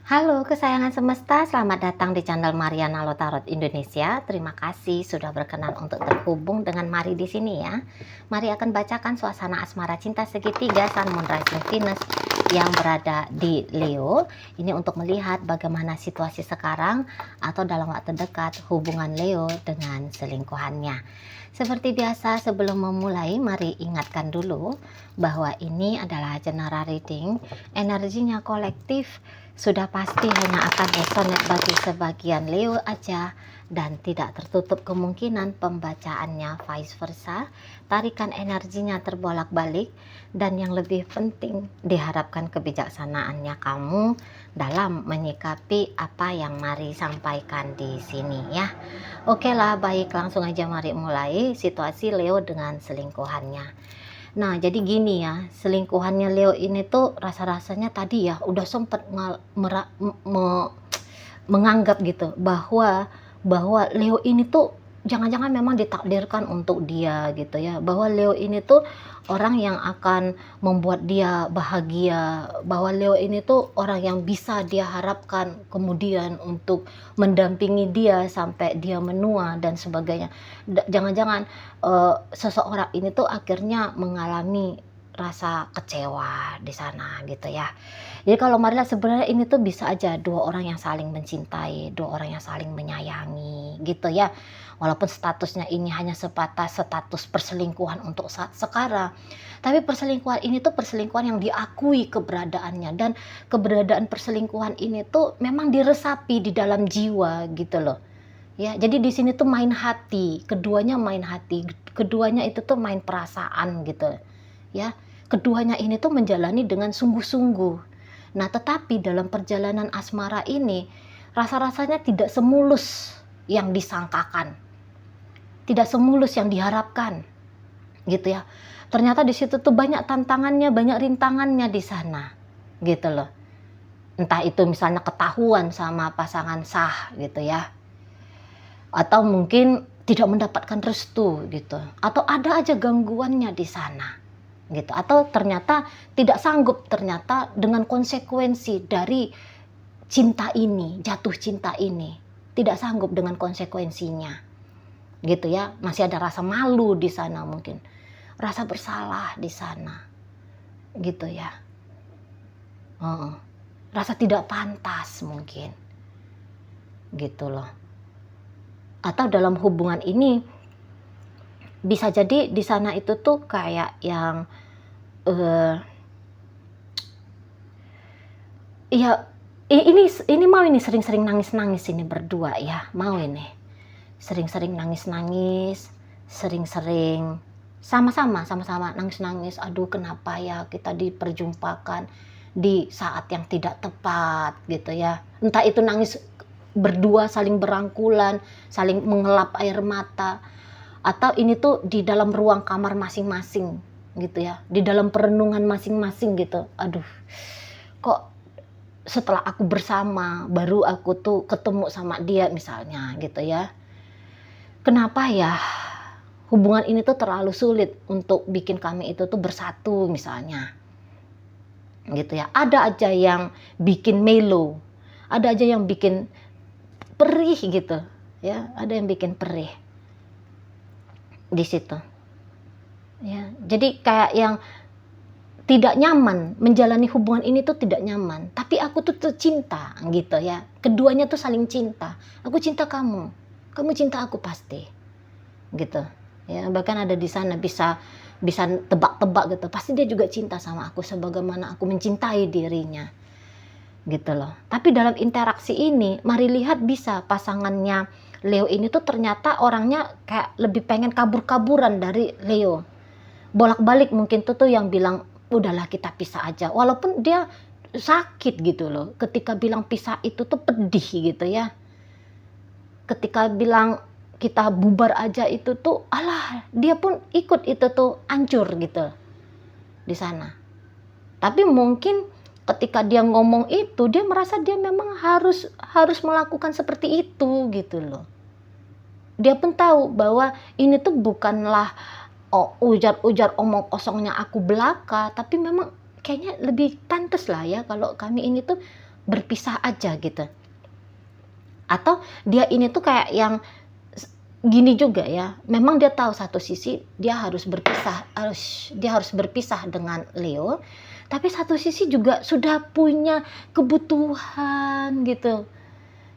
Halo kesayangan semesta, selamat datang di channel Mariana Lotarot Indonesia. Terima kasih sudah berkenan untuk terhubung dengan Mari di sini ya. Mari akan bacakan suasana asmara cinta segitiga Sun Moon Rising Venus yang berada di Leo. Ini untuk melihat bagaimana situasi sekarang atau dalam waktu dekat hubungan Leo dengan selingkuhannya. Seperti biasa sebelum memulai, mari ingatkan dulu bahwa ini adalah general reading, energinya kolektif, sudah pasti hanya akan resonate bagi sebagian Leo aja dan tidak tertutup kemungkinan pembacaannya vice versa. Tarikan energinya terbolak-balik dan yang lebih penting diharapkan kebijaksanaannya kamu dalam menyikapi apa yang Mari sampaikan di sini ya. Oke lah, baik, langsung aja mari mulai situasi Leo dengan selingkuhannya. Nah, jadi gini ya, selingkuhannya Leo ini tuh rasa-rasanya tadi ya udah sempet menganggap gitu bahwa Leo ini tuh jangan-jangan memang ditakdirkan untuk dia gitu ya, bahwa Leo ini tuh orang yang akan membuat dia bahagia, bahwa Leo ini tuh orang yang bisa dia harapkan kemudian untuk mendampingi dia sampai dia menua dan sebagainya. Jangan-jangan seseorang ini tuh akhirnya mengalami rasa kecewa di sana gitu ya. Jadi kalau Marila sebenarnya ini tuh bisa aja dua orang yang saling mencintai, dua orang yang saling menyayangi gitu ya. Walaupun statusnya ini hanya sebatas status perselingkuhan untuk saat sekarang. Tapi perselingkuhan ini tuh perselingkuhan yang diakui keberadaannya, dan keberadaan perselingkuhan ini tuh memang diresapi di dalam jiwa gitu loh. Ya, jadi di sini tuh main hati, keduanya main hati, keduanya itu tuh main perasaan gitu. Ya, keduanya ini tuh menjalani dengan sungguh-sungguh. Nah, tetapi dalam perjalanan asmara ini, rasa-rasanya tidak semulus yang disangkakan, tidak semulus yang diharapkan, gitu ya. Ternyata di situ tuh banyak tantangannya, banyak rintangannya di sana, gitu loh. Entah itu misalnya ketahuan sama pasangan sah, gitu ya, atau mungkin tidak mendapatkan restu, gitu, atau ada aja gangguannya di sana. Gitu, atau ternyata tidak sanggup ternyata dengan konsekuensi dari cinta ini, jatuh cinta ini, tidak sanggup dengan konsekuensinya gitu ya. Masih ada rasa malu di sana, mungkin rasa bersalah di sana gitu ya. Rasa tidak pantas mungkin gitu loh. Atau dalam hubungan ini bisa jadi di sana itu tuh kayak yang ya ini mau ini sering-sering nangis-nangis ini berdua ya, mau ini sering-sering nangis-nangis, sering-sering sama-sama nangis-nangis. Aduh, kenapa ya kita diperjumpakan di saat yang tidak tepat gitu ya. Entah itu nangis berdua saling berangkulan, saling mengelap air mata, atau ini tuh di dalam ruang kamar masing-masing gitu ya, di dalam perenungan masing-masing gitu. Aduh, kok setelah aku bersama baru aku tuh ketemu sama dia misalnya gitu ya. Kenapa ya hubungan ini tuh terlalu sulit untuk bikin kami itu tuh bersatu misalnya. Gitu ya. Ada aja yang bikin melo, ada aja yang bikin perih gitu ya, ada yang bikin perih di situ. Ya, jadi kayak yang tidak nyaman, menjalani hubungan ini tuh tidak nyaman, tapi aku tuh cinta gitu ya. Keduanya tuh saling cinta. Aku cinta kamu, kamu cinta aku pasti. Gitu. Ya, bahkan ada di sana bisa tebak-tebak gitu. Pasti dia juga cinta sama aku sebagaimana aku mencintai dirinya. Gitu loh. Tapi dalam interaksi ini, mari lihat bisa pasangannya Leo ini tuh ternyata orangnya kayak lebih pengen kabur-kaburan dari Leo. Bolak-balik mungkin tuh yang bilang udahlah kita pisah aja, walaupun dia sakit gitu loh ketika bilang pisah, itu tuh pedih gitu ya. Ketika bilang kita bubar aja itu tuh alah, dia pun ikut itu tuh hancur gitu di sana. Tapi mungkin ketika dia ngomong itu, dia merasa dia memang harus melakukan seperti itu gitu loh. Dia pun tahu bahwa ini tuh bukanlah ujar-ujar omong kosongnya aku belaka, tapi memang kayaknya lebih pantas lah ya kalau kami ini tuh berpisah aja gitu. Atau dia ini tuh kayak yang gini juga ya, memang dia tahu satu sisi dia harus berpisah dengan Leo, tapi satu sisi juga sudah punya kebutuhan gitu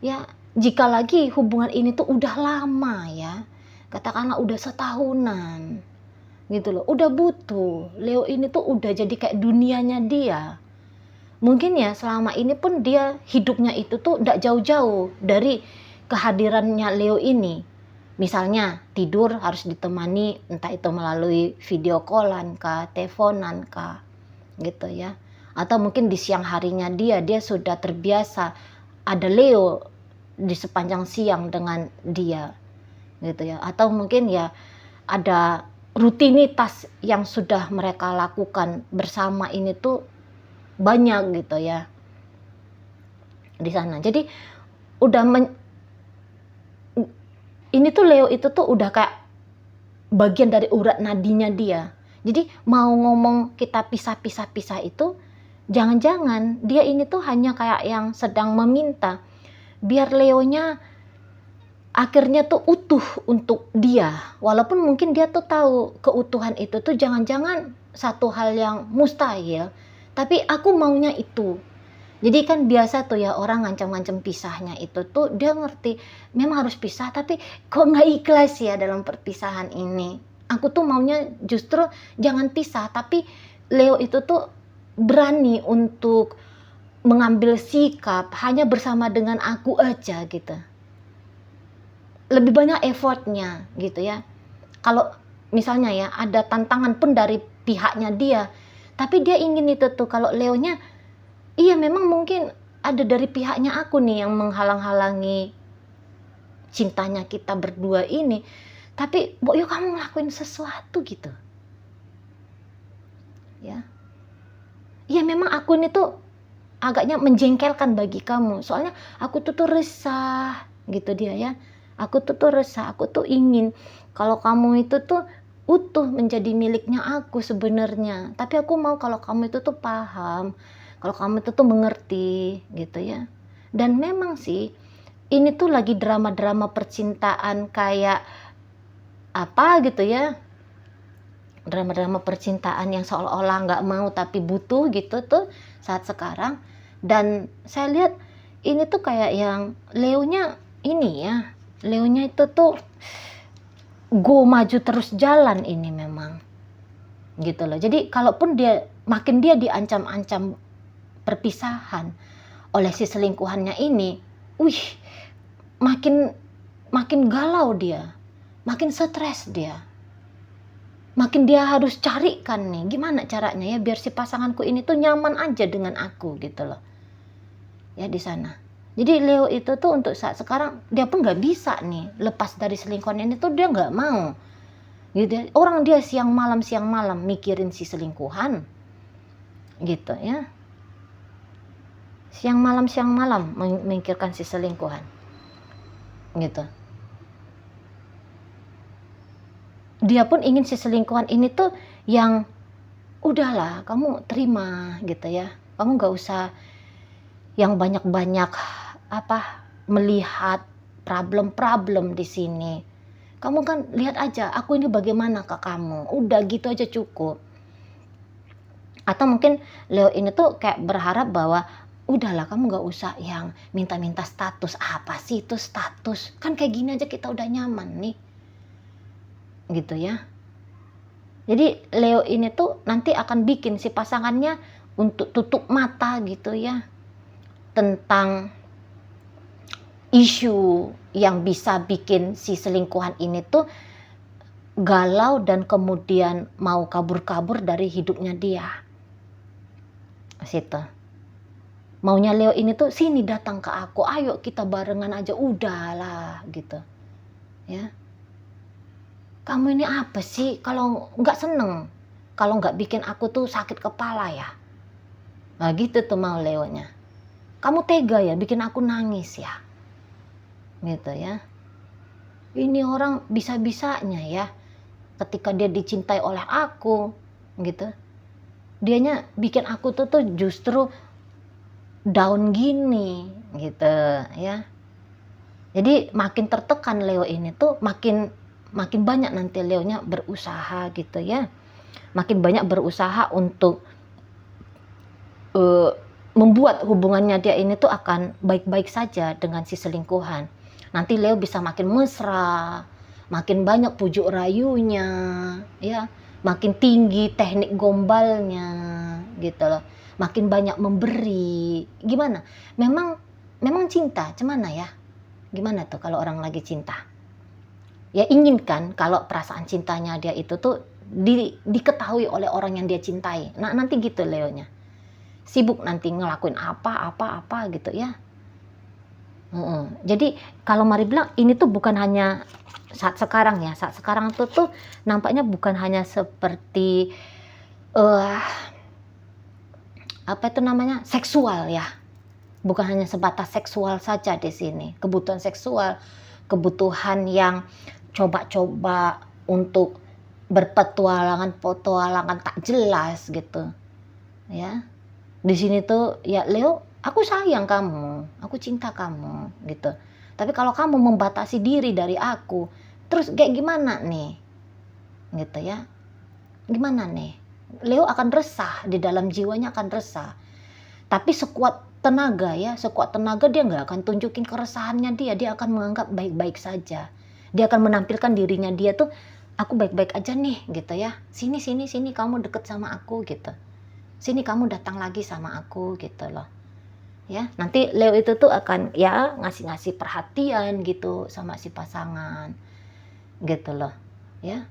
ya. Jika lagi hubungan ini tuh udah lama ya, katakanlah udah setahunan gitu loh, udah butuh, Leo ini tuh udah jadi kayak dunianya dia. Mungkin ya selama ini pun dia hidupnya itu tuh gak jauh-jauh dari kehadirannya Leo ini. Misalnya tidur harus ditemani, entah itu melalui video callan kah, teleponan kah, gitu ya. Atau mungkin di siang harinya dia sudah terbiasa ada Leo di sepanjang siang dengan dia, gitu ya. Atau mungkin ya ada rutinitas yang sudah mereka lakukan bersama ini tuh banyak gitu ya di sana. Jadi udah ini tuh Leo itu tuh udah kayak bagian dari urat nadinya dia. Jadi mau ngomong kita pisah itu, jangan-jangan dia ini tuh hanya kayak yang sedang meminta biar Leonya akhirnya tuh utuh untuk dia. Walaupun mungkin dia tuh tahu keutuhan itu tuh jangan-jangan satu hal yang mustahil, tapi aku maunya itu. Jadi kan biasa tuh ya orang ngancam-ngancam pisahnya itu tuh dia ngerti memang harus pisah, tapi kok nggak ikhlas ya dalam perpisahan ini. Aku tuh maunya justru jangan pisah, tapi Leo itu tuh berani untuk mengambil sikap hanya bersama dengan aku aja gitu. Lebih banyak effortnya gitu ya. Kalau misalnya ya ada tantangan pun dari pihaknya dia, tapi dia ingin itu tuh kalau Leonya iya memang mungkin ada dari pihaknya aku nih yang menghalang-halangi cintanya kita berdua ini. Tapi yuk kamu ngelakuin sesuatu gitu. Ya. Iya memang aku ini tuh agaknya menjengkelkan bagi kamu. Soalnya aku tuh resah gitu dia ya. Aku tuh resah, aku tuh ingin kalau kamu itu tuh utuh menjadi miliknya aku sebenarnya. Tapi aku mau kalau kamu itu tuh paham, kalau kamu itu tuh mengerti gitu ya. Dan memang sih ini tuh lagi drama-drama percintaan kayak apa gitu ya. Drama-drama percintaan yang seolah-olah nggak mau tapi butuh gitu tuh saat sekarang. Dan saya lihat ini tuh kayak yang Leonya ini ya. Leonya itu tuh go maju terus jalan ini memang. Gitu loh. Jadi kalaupun dia makin dia diancam-ancam perpisahan oleh si selingkuhannya ini, makin galau dia, makin stres dia, makin dia harus carikan nih gimana caranya ya biar si pasanganku ini tuh nyaman aja dengan aku gitu loh ya di sana. Jadi Leo itu tuh untuk saat sekarang dia pun nggak bisa nih lepas dari selingkuhan ini tuh, dia nggak mau gitu ya. Orang dia siang malam mikirin si selingkuhan gitu ya. Siang malam memikirkan si selingkuhan gitu. Dia pun ingin si selingkuhan ini tuh yang udahlah kamu terima gitu ya. Kamu gak usah yang banyak-banyak melihat problem-problem di sini. Kamu kan lihat aja aku ini bagaimana ke kamu. Udah gitu aja cukup. Atau mungkin Leo ini tuh kayak berharap bahwa udahlah kamu gak usah yang minta-minta status. Apa sih itu status? Kan kayak gini aja kita udah nyaman nih. Gitu ya. Jadi Leo ini tuh nanti akan bikin si pasangannya untuk tutup mata gitu ya. Tentang isu yang bisa bikin si selingkuhan ini tuh galau dan kemudian mau kabur-kabur dari hidupnya dia. Situ. Maunya Leo ini tuh sini datang ke aku, ayo kita barengan aja, udahlah gitu. Ya. Kamu ini apa sih kalau nggak seneng? Kalau nggak bikin aku tuh sakit kepala ya? Nah gitu tuh mau Leonya. Kamu tega ya bikin aku nangis ya? Gitu ya. Ini orang bisa-bisanya ya. Ketika dia dicintai oleh aku gitu. Dianya bikin aku tuh justru down gini gitu ya. Jadi makin tertekan Leo ini tuh makin banyak nanti Leonya berusaha gitu ya. Makin banyak berusaha untuk membuat hubungannya dia ini tuh akan baik-baik saja dengan si selingkuhan. Nanti Leo bisa makin mesra, makin banyak pujuk rayunya, ya, makin tinggi teknik gombalnya, gitu loh. Makin banyak memberi. Gimana? Memang cinta, cemana ya? Gimana tuh kalau orang lagi cinta? Ya inginkan kalau perasaan cintanya dia itu tuh diketahui oleh orang yang dia cintai. Nah nanti gitu Leonya. Sibuk nanti ngelakuin apa gitu ya. Jadi kalau Mari bilang ini tuh bukan hanya saat sekarang ya. Saat sekarang tuh nampaknya bukan hanya seperti apa itu namanya, seksual ya. Bukan hanya sebatas seksual saja di sini. Kebutuhan seksual, kebutuhan yang coba-coba untuk berpetualangan tak jelas gitu. Ya. Di sini tuh ya Leo, aku sayang kamu, aku cinta kamu gitu. Tapi kalau kamu membatasi diri dari aku, terus kayak gimana nih? Gitu ya. Gimana nih? Leo akan resah, di dalam jiwanya akan resah. Tapi sekuat tenaga dia nggak akan tunjukin keresahannya dia akan menganggap baik-baik saja. Dia akan menampilkan dirinya dia tuh, aku baik-baik aja nih gitu ya. Sini kamu deket sama aku gitu. Sini kamu datang lagi sama aku gitu loh. Ya, nanti Leo itu tuh akan ya ngasih perhatian gitu sama si pasangan. Gitu loh. Ya.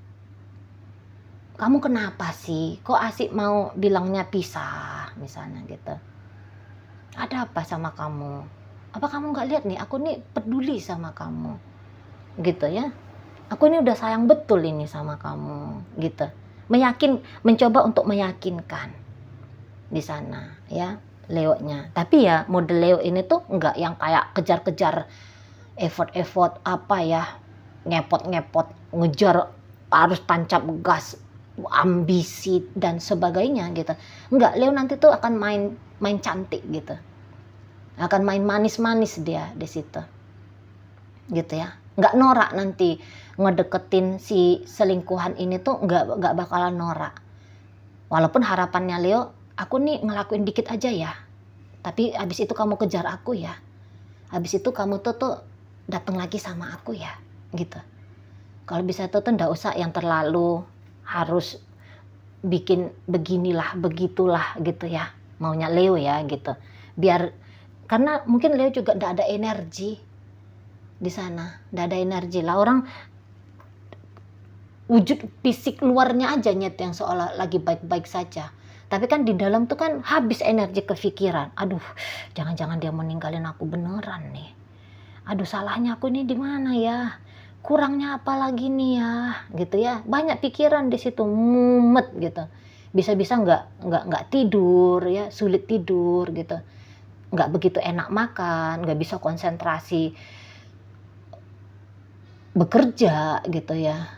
Kamu kenapa sih? Kok asik mau bilangnya pisah misalnya gitu. Ada apa sama kamu? Apa kamu nggak lihat nih, aku nih peduli sama kamu. Gitu ya. Aku ini udah sayang betul ini sama kamu gitu. Mencoba untuk meyakinkan di sana ya Leo-nya. Tapi ya model Leo ini tuh enggak yang kayak kejar-kejar effort apa ya, ngepot-ngepot, ngejar harus tancap gas, ambisi dan sebagainya gitu. Enggak, Leo nanti tuh akan main cantik gitu. Akan main manis-manis dia di situ. Gitu ya. Enggak norak nanti ngedeketin si selingkuhan ini tuh enggak bakalan norak. Walaupun harapannya Leo, aku nih ngelakuin dikit aja ya, tapi abis itu kamu kejar aku ya, abis itu kamu tuh datang lagi sama aku ya, gitu. Kalau bisa tuh ndak usah yang terlalu harus bikin beginilah, begitulah gitu ya, maunya Leo ya gitu. Biar karena mungkin Leo juga ndak ada energi di sana, ndak ada energi lah orang. Wujud fisik luarnya aja nyet yang seolah lagi baik-baik saja. Tapi kan di dalam tuh kan habis energi kepikiran. Aduh, jangan-jangan dia meninggalin aku beneran nih. Aduh, salahnya aku nih di mana ya? Kurangnya apa lagi nih ya? Gitu ya. Banyak pikiran di situ, mumet gitu. Bisa-bisa nggak tidur ya, sulit tidur gitu. Nggak begitu enak makan, nggak bisa konsentrasi bekerja gitu ya.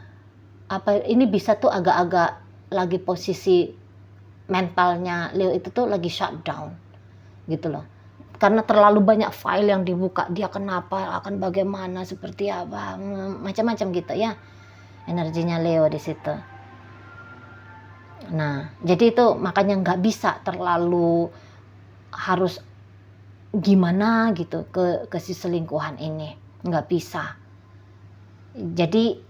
Apa ini bisa tuh agak-agak lagi posisi mentalnya Leo itu tuh lagi shutdown gitu loh, karena terlalu banyak file yang dibuka. Dia kenapa, akan bagaimana, seperti apa, macam-macam gitu ya energinya Leo di situ. Nah jadi itu makanya nggak bisa terlalu harus gimana gitu ke si selingkuhan ini, nggak bisa. Jadi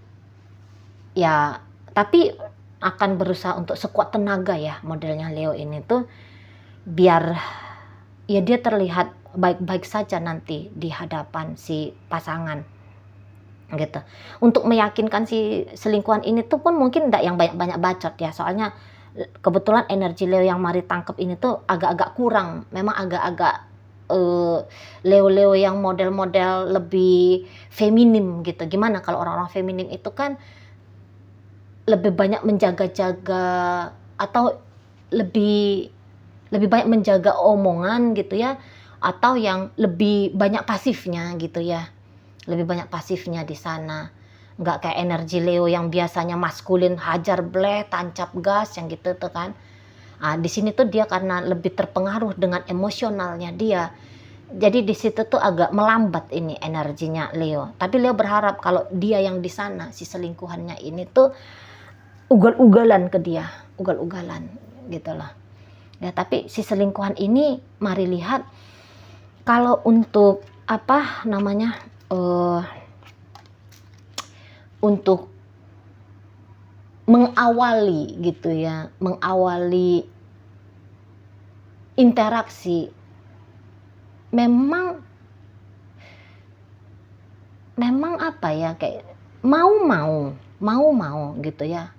ya tapi akan berusaha untuk sekuat tenaga ya modelnya Leo ini tuh, biar ya dia terlihat baik-baik saja nanti di hadapan si pasangan gitu. Untuk meyakinkan si selingkuhan ini tuh pun mungkin enggak yang banyak-banyak bacot ya, soalnya kebetulan energi Leo yang Mari tangkep ini tuh agak-agak kurang, memang agak-agak Leo-Leo yang model-model lebih feminim gitu. Gimana kalau orang-orang feminim itu kan lebih banyak menjaga-jaga atau lebih banyak menjaga omongan gitu ya, atau yang lebih banyak pasifnya gitu ya, lebih banyak pasifnya di sana. Nggak kayak energi Leo yang biasanya maskulin, hajar bleh, tancap gas yang gitu tuh kan. Di sini tuh dia karena lebih terpengaruh dengan emosionalnya dia. Jadi di situ tuh agak melambat ini energinya Leo. Tapi Leo berharap kalau dia yang di sana, si selingkuhannya ini tuh ugal-ugalan ke dia, ugal-ugalan gitu loh. Ya, tapi si selingkuhan ini mari lihat kalau untuk apa namanya untuk mengawali gitu ya, mengawali interaksi memang apa ya, kayak mau gitu ya.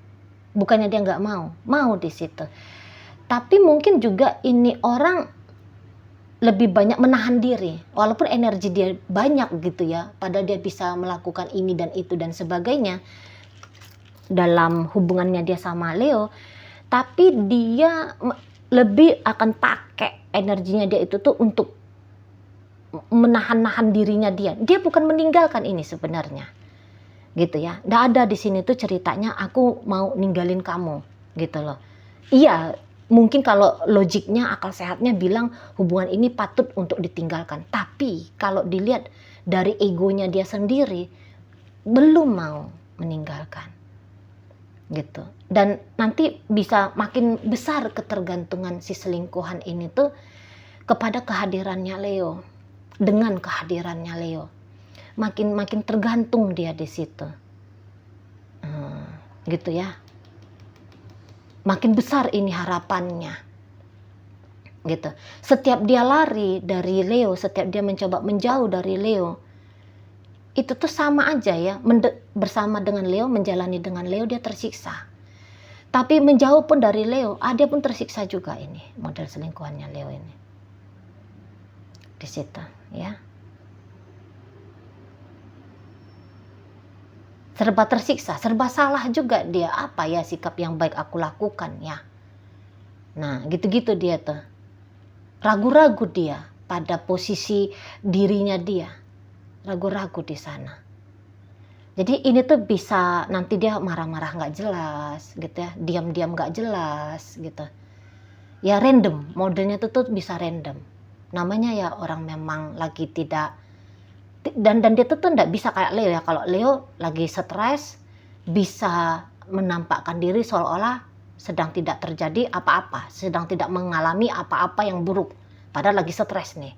Bukannya dia nggak mau di situ. Tapi mungkin juga ini orang lebih banyak menahan diri, walaupun energi dia banyak gitu ya, padahal dia bisa melakukan ini dan itu dan sebagainya dalam hubungannya dia sama Leo, tapi dia lebih akan pakai energinya dia itu tuh untuk menahan-nahan dirinya dia. Dia bukan meninggalkan ini sebenarnya, gitu ya. Nggak ada di sini tuh ceritanya aku mau ninggalin kamu, gitu loh. Iya, mungkin kalau logiknya, akal sehatnya bilang hubungan ini patut untuk ditinggalkan. Tapi kalau dilihat dari egonya dia sendiri, belum mau meninggalkan. Gitu. Dan nanti bisa makin besar ketergantungan si selingkuhan ini tuh kepada kehadirannya Leo. Dengan kehadirannya Leo. Makin tergantung dia di situ. Gitu ya. Makin besar ini harapannya, gitu. Setiap dia lari dari Leo, setiap dia mencoba menjauh dari Leo, itu tuh sama aja ya, bersama dengan Leo, menjalani dengan Leo dia tersiksa. Tapi menjauh pun dari Leo, dia pun tersiksa juga ini, model selingkuhannya Leo ini. Di situ, ya. Serba tersiksa, serba salah juga dia. Apa ya sikap yang baik aku lakukan ya? Nah, gitu-gitu dia tuh. Ragu-ragu dia pada posisi dirinya dia. Ragu-ragu di sana. Jadi ini tuh bisa nanti dia marah-marah nggak jelas gitu ya. Diam-diam nggak jelas gitu. Ya random, modelnya tuh bisa random. Namanya ya orang memang lagi tidak dan dia tuh nggak bisa kayak Leo ya. Kalau Leo lagi stres bisa menampakkan diri seolah-olah sedang tidak terjadi apa-apa, sedang tidak mengalami apa-apa yang buruk, padahal lagi stres nih.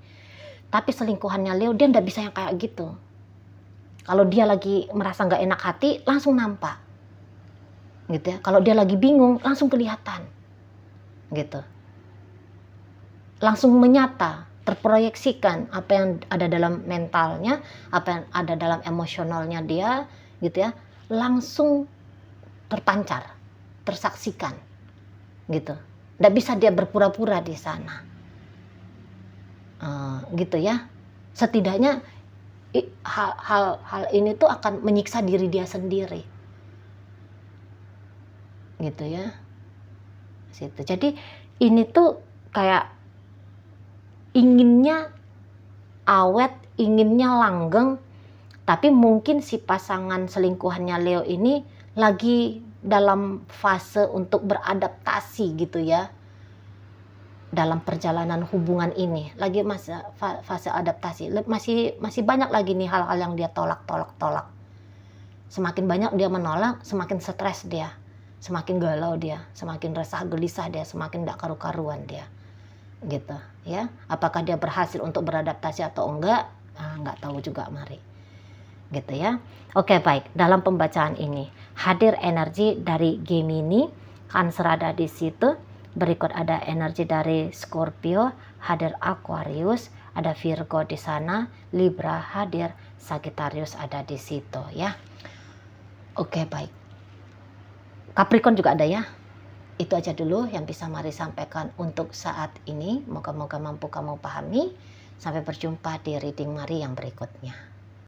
Tapi selingkuhannya Leo dia nggak bisa yang kayak gitu. Kalau dia lagi merasa nggak enak hati langsung nampak, gitu ya. Kalau dia lagi bingung langsung kelihatan, gitu. Langsung menyata. Terproyeksikan apa yang ada dalam mentalnya, apa yang ada dalam emosionalnya dia, gitu ya, langsung terpancar, tersaksikan, gitu. Nggak bisa dia berpura-pura di sana, gitu ya. Setidaknya hal ini tuh akan menyiksa diri dia sendiri, gitu ya. Situ. Jadi ini tuh kayak inginnya awet, inginnya langgeng, tapi mungkin si pasangan selingkuhannya Leo ini lagi dalam fase untuk beradaptasi gitu ya. Dalam perjalanan hubungan ini, lagi fase adaptasi. Masih banyak lagi nih hal-hal yang dia tolak. Semakin banyak dia menolak, semakin stres dia, semakin galau dia, semakin resah gelisah dia, semakin gak karu-karuan dia. Gitu ya, apakah dia berhasil untuk beradaptasi atau enggak, nggak tahu juga mari, gitu ya. Oke, baik, dalam pembacaan ini hadir energi dari Gemini, Cancer ada di situ, berikut ada energi dari Scorpio, hadir Aquarius, ada Virgo di sana, Libra hadir, Sagittarius ada di situ ya. Oke, baik, Capricorn juga ada ya. Itu aja dulu yang bisa Mari sampaikan untuk saat ini. Moga-moga mampu kamu pahami. Sampai berjumpa di reading Mari yang berikutnya.